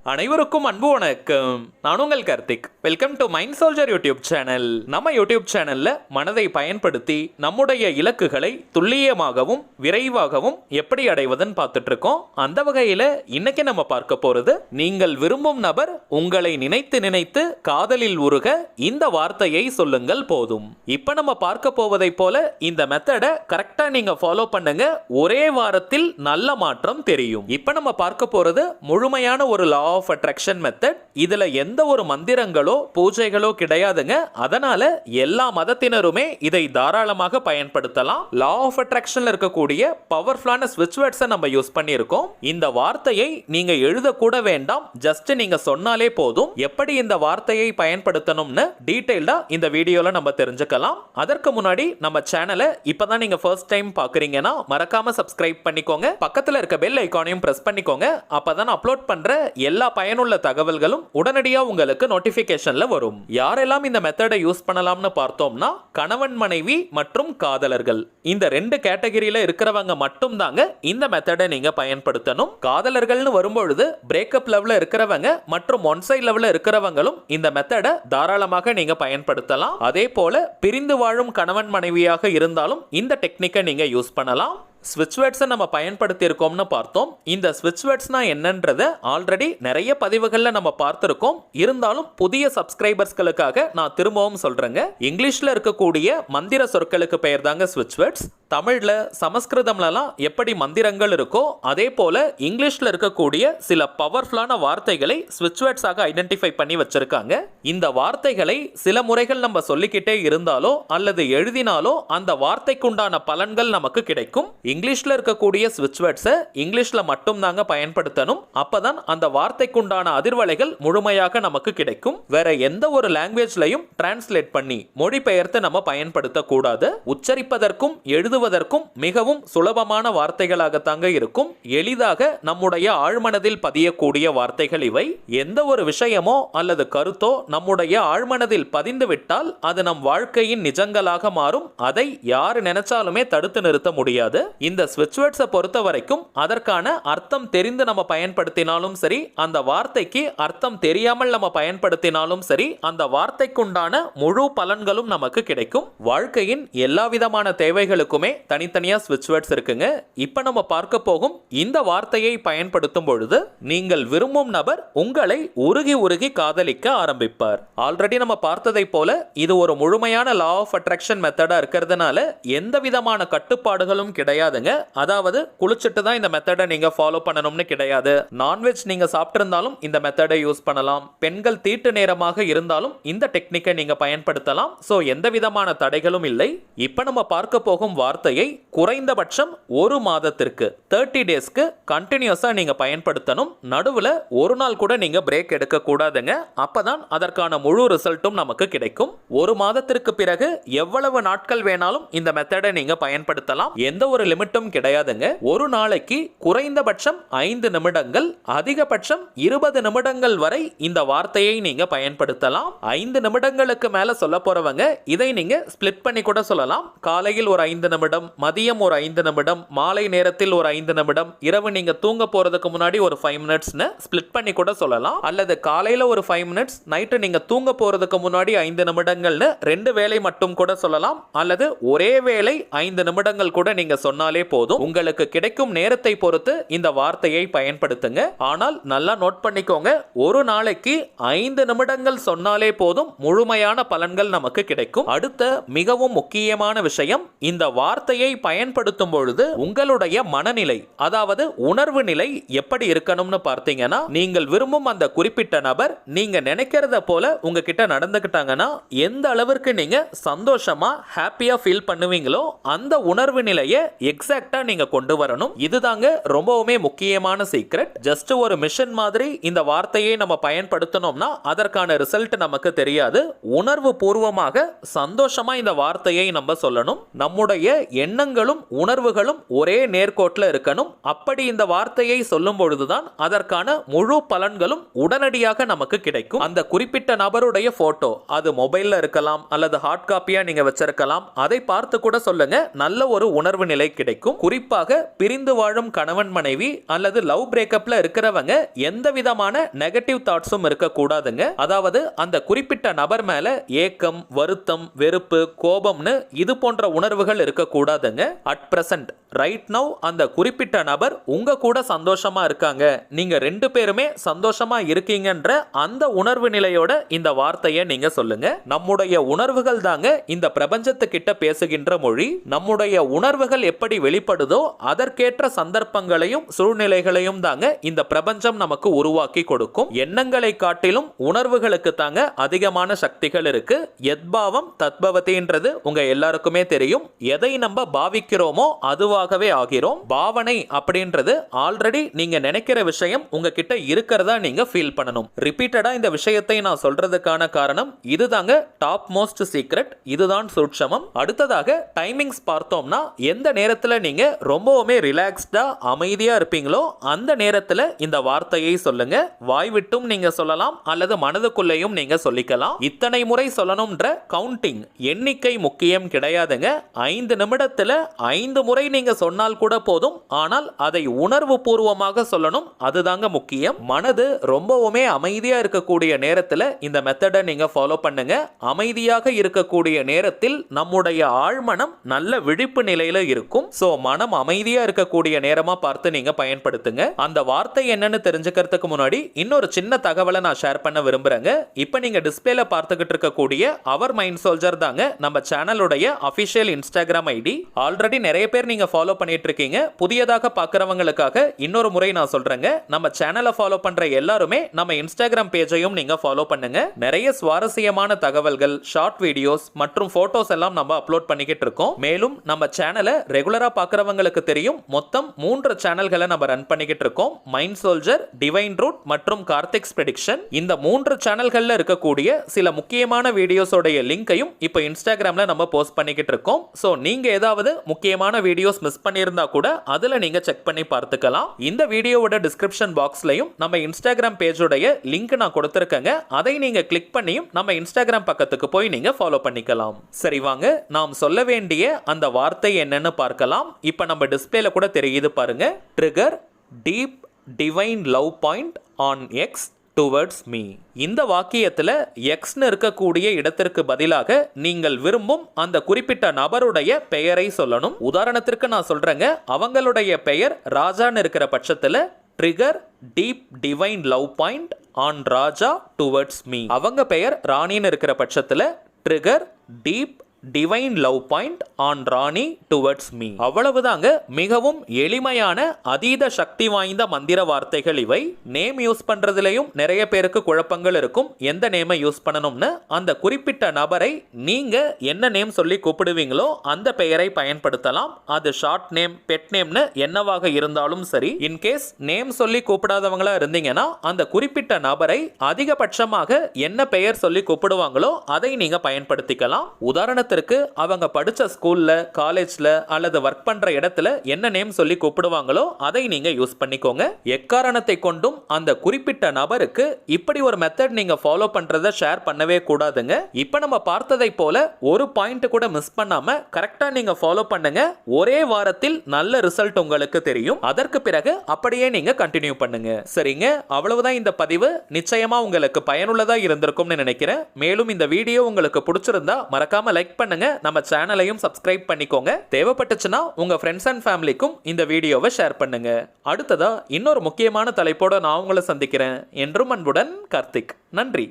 அனைவருக்கும் அன்பு வணக்கம். நான் உங்கள் Karthik. Welcome to mind soldier YouTube channel. நம்ம யூடியூப் சேனல்ல மனதை பயன்படுத்தி நம்முடைய இலக்குகளை துல்லியமாகவும் விரைவாகவும் எப்படி அடைவதுன்னு பார்த்துட்டு இருக்கோம். அந்த வகையில இன்னைக்கு நம்ம பார்க்க போறது, நீங்கள் விரும்பும் நபர் உங்களை நினைத்து நினைத்து காதலில் உருக இந்த வார்த்தையை சொல்லுங்கள் போதும். இப்ப நம்ம பார்க்க போவதை போல இந்த மெத்தடை கரெக்டா நீங்க ஃபாலோ பண்ணுங்க. ஒரே வாரத்தில் நல்ல மாற்றம் தெரியும். இப்ப நம்ம பார்க்க போறது முழுமையான ஒரு லா ஆஃப் அட்ராக்ஷன் மெத்தட். இதுல எந்த ஒரு மந்திரங்களோ பூஜைகளோ கிடையாதுங்க. அதனால எல்லா மதத்தினருமே இதை தாராளமாக பயன்படுத்தலாம். லா ஆஃப் அட்ராக்ஷன்ல இருக்கக்கூடிய பவர்ஃபுல்லான ஸ்விட்ச் வேர்ட்ஸை நம்ம யூஸ் பண்ணியிருக்கோம். இந்த வார்த்தையை நீங்க எழுத கூட வேண்டாம், ஜஸ்ட் நீங்க சொன்னாலே போதும். எப்படி இந்த வார்த்தையை பயன்படுத்தணும்னு டீடைல்டா இந்த வீடியோல நம்ம தெரிஞ்சுக்கலாம். அதற்கு முன்னாடி நம்ம சேனலை இப்பதான் நீங்க ஃபர்ஸ்ட் டைம் பாக்குறீங்கன்னா மறக்காம சப்ஸ்கிரைப் பண்ணிக்கோங்க. பக்கத்துல இருக்க பெல் ஐகானையும் பிரஸ் பண்ணிக்கோங்க. அப்பதான் அப்லோட் பண்ற எல்லா பயனுள்ள தகவல்களும் உடனடியாக உங்களுக்கு நோட்டிபிகேஷன்ல வரும். யாரெல்லாம் இந்த மெத்தடை யூஸ் பண்ணலாம்னு பார்த்தோம்னா, கணவன் மனைவி மற்றும் காதலர்கள் இந்த ரெண்டு கேட்டகரியில இருக்கிறவங்க மட்டும் தாங்க இந்த மெத்தடை நீங்க பயன்படுத்தணும். காதலர்கள்னு வரும்பொழுது பிரேக்கப் லெவல்ல இருக்கிறவங்க மற்றும் ஒன் சைட் லெவல்ல இருக்கிறவங்களும் இந்த மெத்தடை தாராளமாக நீங்க பயன்படுத்தலாம். அதே போல பிரிந்து வாழும் கணவன் மனைவியாக இருந்தாலும் இந்த டெக்னிக்கை நீங்க யூஸ் பண்ணலாம். ஸ்விட்ச் வேர்ட்ஸை நம்ம பயன்படுத்தி இருக்கோம்னு பார்த்தோம். இந்த ஸ்விட்ச் வேர்ட்ஸ்னா என்னன்றதை ஆல்ரெடி நிறைய பதிவுகளில் நம்ம பார்த்துருக்கோம். இருந்தாலும் புதிய சப்ஸ்கிரைபர்ஸ்களுக்காக நான் திரும்பவும் சொல்றேங்க. இங்கிலீஷ்ல இருக்கக்கூடிய மந்திர சொற்களுக்கு பெயர் தாங்க ஸ்விட்ச் வேர்ட்ஸ். தமிழ்ல சமஸ்கிருதம்லாம் எப்படி மந்திரங்கள் இருக்கோ அதே போல இங்கிலீஷ்ல இருக்கக்கூடிய சில பவர்ஃபுல்லான வார்த்தைகளை ஸ்விட்ச் வேர்ட்ஸாக ஐடென்டிஃபை பண்ணி வச்சிருக்காங்க. இந்த வார்த்தைகளை சில முறைகள் நம்ம சொல்லிக்கிட்டே இருந்தாலோ அல்லது எழுதினாலோ அந்த வார்த்தைக்குண்டான பலன்கள் நமக்கு கிடைக்கும். இங்கிலீஷ்ல இருக்கக்கூடிய ஸ்விட்ச் வேர்ட்ஸை இங்கிலீஷ்ல மட்டும் தாங்க பயன்படுத்தணும். அப்பதான் அந்த வார்த்தைக்குண்டான அதிர்வலைகள் முழுமையாக நமக்கு கிடைக்கும். வேற எந்த ஒரு லாங்குவேஜ்லையும் டிரான்ஸ்லேட் பண்ணி மொழிபெயர்த்து நம்ம பயன்படுத்த கூடாது. உச்சரிப்பதற்கும் எழுதுவதற்கும் மிகவும் சுலபமான வார்த்தைகளாகத்தாங்க இருக்கும். எளிதாக நம்முடைய ஆழ்மனதில் பதியக்கூடிய வார்த்தைகள் இவை. எந்த ஒரு விஷயமோ அல்லது கருத்தோ நம்முடைய ஆழ்மனதில் பதிந்து விட்டால் அது நம் வாழ்க்கையின் நிஜங்களாக மாறும். அதை யார் நினைச்சாலுமே தடுத்து நிறுத்த முடியாது. இந்த ஸ்விட்ச் வேர்ட்ஸை பொறுத்த வரைக்கும் அதற்கான அர்த்தம் தெரிந்து நம்ம பயன்படுத்தினாலும் சரி, அந்த வார்த்தைக்கு அர்த்தம் தெரியாமல் நம்ம பயன்படுத்தினாலும் சரி, அந்த வார்த்தைக்குண்டான முழு பலன்களும் நமக்கு கிடைக்கும். வாழ்க்கையின் எல்லா விதமான தேவைகளுக்குமே தனித்தனியா ஸ்விட்ச் வேர்ட்ஸ் இருக்குங்க. இப்ப நம்ம பார்க்க போகும் இந்த வார்த்தையை பயன்படுத்தும் பொழுது நீங்கள் விரும்பும் நபர் உங்களை உருகி உருகி காதலிக்க ஆரம்பிப்பார். ஆல்ரெடி நம்ம பார்த்ததை போல இது ஒரு முழுமையான லா ஆஃப் அட்ராக்ஷன் மெத்தடா இருக்கிறதுனால எந்த விதமான கட்டுப்பாடுகளும் கிடையாதுங்க. அதாவது குளிச்சிட்டு தான் இந்த மெத்தடை நீங்க ஃபாலோ பண்ணணும்னு கிடையாது. நான்வெஜ் நீங்க சாப்பிட்டிருந்தாலும் இந்த மெத்தடை யூஸ் பண்ணலாம். பெண்கள் தீட்டு நேரமாக இருந்தாலும் இந்த டெக்னிக்கை நீங்க பயன்படுத்தலாம். சோ எந்த விதமான தடைகளும் இல்லை. இப்ப நம்ம பார்க்க போகும் வார்த்தையை குறைந்தபட்சம் ஒரு மாதத்திற்கு 30 டேஸ்க்கு கண்டினியூஸா நீங்க பயன்படுத்தணும். நடுவுல ஒரு நாள் கூட நீங்க பிரேக் எடுக்க கூடாதுங்க. அப்பதான் அதற்கான முழு ரிசல்ட்டும் நமக்கு கிடைக்கும். ஒரு மாதத்திற்கு பிறகு எவ்வளவு நாட்கள் வேணாலும் இந்த மெத்தடை நீங்க பயன்படுத்தலாம். எந்த ஒரு லிமிட்டும் கிடையாதுங்க. ஒரு நாளைக்கு குறைந்தபட்சம் 5 நிமிடங்கள், அதிகபட்சம் 20 நிமிடங்கள் வரை இந்த வார்த்தையை நீங்க பயன்படுத்தலாம். 5 நிமிடங்களுக்கு மேல சொல்ல போறவங்க இதை நீங்க ஸ்பிளிட் பண்ணி கூட சொல்லலாம். காலையில் ஒரு 5 நிமிடம், மதியம் ஒரு 5 நிமிடம், மாலை நேரத்தில் ஒரு 5 நிமிடம், இரவு நீங்க தூங்க போறதுக்கு முன்னாடி ஒரு 5 மினிட்ஸ்னு ஸ்பிளிட் பண்ணி கூட சொல்லலாம். அல்லது காலையில ஒரு 5 மினிட்ஸ், நைட்டு நீங்க தூங்க போறதுக்கு முன்னாடி 5 நிமிடங்கள்னு 2 வேளை மட்டும் கூட சொல்லலாம். அல்லது ஒரே வேளை 5 நிமிடங்கள் கூட நீங்க சொன்னாலே போதும். உங்களுக்கு கிடைக்கும் நேரத்தை பொறுத்து இந்த வார்த்தையை பயன்படுத்துங்க. ஆனால் நல்லா நோட் பண்ணிக்கோங்க, ஒரு நாளைக்கு 5 நிமிடங்கள் சொன்னாலே போதும், முழுமையான பலன்கள் நமக்கு கிடைக்கும். அடுத்த மிகவும் முக்கியமான விஷயம், இந்த வார்த்தையை பயன்படுத்தும் பொழுது உங்களுடைய மனநிலை, அதாவது உணர்வு நிலை எப்படி இருக்கணும்னு பார்த்தீங்கன்னா, நீங்கள் விரும்பும் அந்த குறிப்பிட்ட நபர் நீங்க நினைக்கிறத போல உங்ககிட்ட நடந்துக்கிட்டாங்கன்னா எந்த அளவிற்கு நீங்க சந்தோஷமா ஹாப்பியா ஃபீல் பண்ணுவீங்களோ அந்த உணர்வு நிலையை எக்ஸாக்ட்டா நீங்க கொண்டு வரணும். இதுதாங்க ரொம்பவுமே முக்கியமான சீக்ரெட். ஜஸ்ட் ஒரு மிஷன் மாதிரி இந்த வார்த்தையை நம்ம பயன்படுத்தணும்னா அதற்கான ரிசல்ட் நமக்கு தெரியாது. உணர்வு பூர்வமாக சந்தோஷமா இந்த வார்த்தையை நம்ம சொல்லணும். நம்முடைய எண்ணங்களும் உணர்வுகளும் ஒரே நேர்கோட்டில் இருக்கணும். அப்படி இந்த வார்த்தையை சொல்லும் பொழுதுதான் அதற்கான முழு பலன்களும் உடனடியாக நமக்கு கிடைக்கும். அந்த குறிப்பிட்ட நபருடைய போட்டோ அது மொபைல்ல இருக்கலாம் அல்லது ஹார்ட் காப்பியா நீங்க வச்சிருக்கலாம். அதை பார்த்து கூட சொல்லுங்க, நல்ல ஒரு உணர்வு நிலை கிடைக்கும். குறிப்பாக பிரிந்து வாழும் கணவன் மனைவி அல்லது லவ் பிரேக்கப்ல இருக்கிறவங்க எந்த விதமான நெகட்டிவ் தாட்ஸும் இருக்கக்கூடாதுங்க. அதாவது அந்த குறிப்பிட்ட நபர் மேல ஏக்கம், வருத்தம், வெறுப்பு, கோபம்னு இது போன்ற உணர்வுகள் இருக்கக்கூடாதுங்க. அட் பிரசன்ட் ரைட் நவ் அந்த குறிப்பிட்ட நபர் உங்க கூட சந்தோஷமா இருக்காங்க, நீங்க ரெண்டு பேருமே சந்தோஷமா இருக்கீங்கன்ற அந்த உணர்வு நிலையோட இந்த வார்த்தையை நீங்க சொல்லுங்க. நம்முடைய உணர்வுகள் தாங்க இந்த பிரபஞ்சத்துக்கிட்ட பேசுகின்ற மொழி. நம்முடைய உணர்வுகள் எப்படி வெளிப்படுதோ அதற்கேற்ற சந்தர்ப்பங்களையும் சூழ்நிலைகளையும் தாங்க இந்த பிரபஞ்சம் நமக்கு உருவாக்கி கொடுக்கும். எண்ணங்களை காட்டிலும் உணர்வுகளுக்கு தாங்க அதிகமான சக்திகள் இருக்கு. எத்பாவம் தத்பவதின்றது உங்க எல்லாருக்குமே தெரியும். எதை நம்ம பாவிக்கிறோமோ அதுவாகவே ஆகிறோம். பாவனை அப்படின்றது ஆல்ரெடி நீங்க நினைக்கிற விஷயம் உங்ககிட்ட இருக்கிறதா நீங்க ஃபீல் பண்ணணும். ரிப்பீட்டடா இந்த விஷயத்தை நான் சொல்றதுக்கான காரணம் இதுதாங்க டாப் மோஸ்ட் சீக்ரெட். இதுதான் சூட்சமம். அடுத்ததாக டைமிங்ஸ் பார்த்தோம்னா எந்த நேரத்துல நீங்க ரொம்பவுமே ரிலாக்ஸ்டா அமைதியா இருப்பீங்களோ அந்த நேரத்துல இந்த வார்த்தையை சொல்லுங்க. வாய் விட்டும் நீங்க சொல்லலாம் அல்லது மனதுக்குள்ளேயும் நீங்க சொல்லிக்கலாம். இத்தனை முறை சொல்லணும்ன்ற கவுண்டிங் எண்ணிக்கை முக்கியம் கிடையாதுங்க. 5 நிமிடத்துல 5 முறை நீங்க சொன்னால் கூட போதும். ஆனால் அதை உணர்வு பூர்வமாக சொல்லணும். அதுதாங்க முக்கியம். மனது ரொம்பவுமே அமைதியா இருக்கக்கூடிய நேரத்துல இந்த மெத்தடை நீங்க ஃபாலோ பண்ணுங்க. அமைதியாக இருக்கக்கூடிய நேரத்தில் நம்முடைய ஆழ்மனம் நல்ல விழிப்பு நிலையில இருக்கும். சோ மனம் அமைதியா இருக்கக்கூடிய நேரமா பார்த்து நீங்க பயன்படுத்துங்க. அந்த வார்த்தை என்னன்னு தெரிஞ்சுக்கிறதுக்கு முன்னாடி இன்னொரு சின்ன தகவலை நான் ஷேர் பண்ண விரும்புறேங்க. இப்போ நீங்க டிஸ்பிளேல பார்த்துக்கிட்டு இருக்கக்கூடிய அவர் மைண்ட் சோல்ஜர் தாங்க நம்ம சேனலுடைய அபிஷியல் இன்ஸ்டாகிராம் ஐடி. ஆல்ரெடி நிறைய பேர் நீங்க ஃபாலோ பண்ணிட்டு இருக்கீங்க. புதியதாக பார்க்கறவங்களுக்காக இன்னொரு முறை நான் சொல்றேங்க. நம்ம சேனலை ஃபாலோ பண்ற எல்லாருமே நம்ம இன்ஸ்டாகிராம் பேஜையும் நீங்க ஃபாலோ பண்ணுங்க. நிறைய சுவாரஸ்யமான தகவல்கள், ஷார்ட் வீடியோஸ் மற்றும் போட்டோஸ் எல்லாம் நம்ம அப்லோட் பண்ணிக்கிட்டு இருக்கோம். மேலும் நம்ம சேனலை ரெகுலரா பார்க்கறவங்களுக்கு தெரியும், மொத்தம் 3 சேனல்களை நம்ம ரன் பண்ணிக்கிட்டு இருக்கோம். மைண்ட் சோல்ஜர், டிவைன் ரூட் மற்றும் கார்த்திக்ஸ் ப்ரெடிக்ஷன். இந்த 3 சேனல்கள்ல இருக்கக்கூடிய சில முக்கியமான வீடியோஸோடைய லிங்கையும் இப்போ இன்ஸ்டாகிராம்ல நம்ம போஸ்ட் பண்ணிக்கிட்டு இருக்கோம். சோ நீங்க ஏதாவது முக்கியமான வீடியோஸ் மிஸ் பண்ணியிருந்தா கூட அதுல நீங்க செக் பண்ணி பார்த்துக்கலாம். இந்த வீடியோவோட டிஸ்கிரிப்ஷன் பாக்ஸ்லயும் நம்ம இன்ஸ்டாகிராம் பேஜோடைய லிங்க் நான் கொடுத்திருக்கேங்க. அதை நீங்க கிளிக் பண்ணியும் நம்ம இன்ஸ்டாகிராம் பக்கத்துக்கு போய் நீங்க ஃபாலோ பண்ணிக்கலாம். சரி வாங்க, நாம் சொல்ல வேண்டிய அந்த வார்த்தை என்னன்னு பார்க்கலாம். இப்போ நம்ம டிஸ்பிளேல கூட தெரியுது பாருங்க. Trigger deep divine love point on X towards me. இந்த வாக்கியத்தில் எக்ஸ்னு இருக்கக்கூடிய இடத்திற்கு பதிலாக நீங்கள் விரும்பும் அந்த குறிப்பிட்ட நபருடைய பெயரை சொல்லணும். உதாரணத்திற்கு நான் சொல்றேங்க, அவங்களுடைய பெயர் ராஜான்னு இருக்கிற பட்சத்தில் trigger deep divine love point on Raja towards me. அவங்க பெயர் ராணின்னு இருக்கிற பட்சத்தில் trigger deep divine love point on Rani towards me. அவ்வளவுதாங்க. மிகவும் எளிமையான அதீத சக்தி வாய்ந்த மந்திர வார்த்தைகள் இவை. நேம் யூஸ் பண்றதுலயும் நிறைய பேருக்கு குழப்பங்கள் இருக்கும். எந்த நேமை யூஸ் பண்ணணும்னு அந்த குறிப்பிட்ட நபரை நீங்க என்ன நேம் சொல்லி கூப்பிடுவீங்களோ அந்த பெயரை பயன்படுத்தலாம். அது ஷார்ட் நேம், பெட் நேம்னு என்னவாக இருந்தாலும் சரி. இன்கேஸ் நேம் சொல்லி கூப்பிடாதவங்களா இருந்தீங்கன்னா அந்த குறிப்பிட்ட நபரை அதிகபட்சமாக என்ன பெயர் சொல்லி கூப்பிடுவாங்களோ அதை நீங்க பயன்படுத்திக்கலாம். உதாரணத்துக்கு அவங்க படிச்ச ஸ்கூல்ல, காலேஜ்ல அல்லது ஒர்க் பண்ற இடத்துல என்ன நேம் சொல்லி கூப்பிடுவாங்களோ அதை நீங்க யூஸ் பண்ணிக்கோங்க. எக்காரணத்தை கொண்டும் அந்த குறிப்பிட்ட நபருக்கு இப்படி ஒரு மெத்தட் நீங்க ஃபாலோ பண்றத ஷேர் பண்ணவே கூடாதுங்க. இப்போ நம்ம பார்த்ததை போல ஒரு பாயிண்ட் கூட மிஸ் பண்ணாம கரெக்டா நீங்க ஃபாலோ பண்ணுங்க. ஒரே வாரத்தில் நல்ல ரிசல்ட் உங்களுக்கு தெரியும். அதற்கு பிறகு அப்படியே நீங்க கண்டினியூ பண்ணுங்க. சரிங்க, அவ்வளவுதான் இந்த பதிவு. நிச்சயமா உங்களுக்கு பயனுள்ளதா இருந்திருக்கும்னு நினைக்கிறேன். மேலும் இந்த வீடியோ உங்களுக்கு பிடிச்சிருந்தா மறக்காம லைக் பண்ணுங்க. நம்ம சேனலையும் சப்ஸ்கிரைப் பண்ணிக்கோங்க. தேவைப்பட்டுச்சுன்னா உங்க ஃப்ரெண்ட்ஸ் அண்ட் ஃபேமிலிக்கும் இந்த வீடியோவை ஷேர் பண்ணுங்க. அடுத்ததா இன்னொரு முக்கியமான தலைப்போட நான் உங்களை சந்திக்கிறேன். என்றும் அன்புடன் கார்த்திக். நன்றி.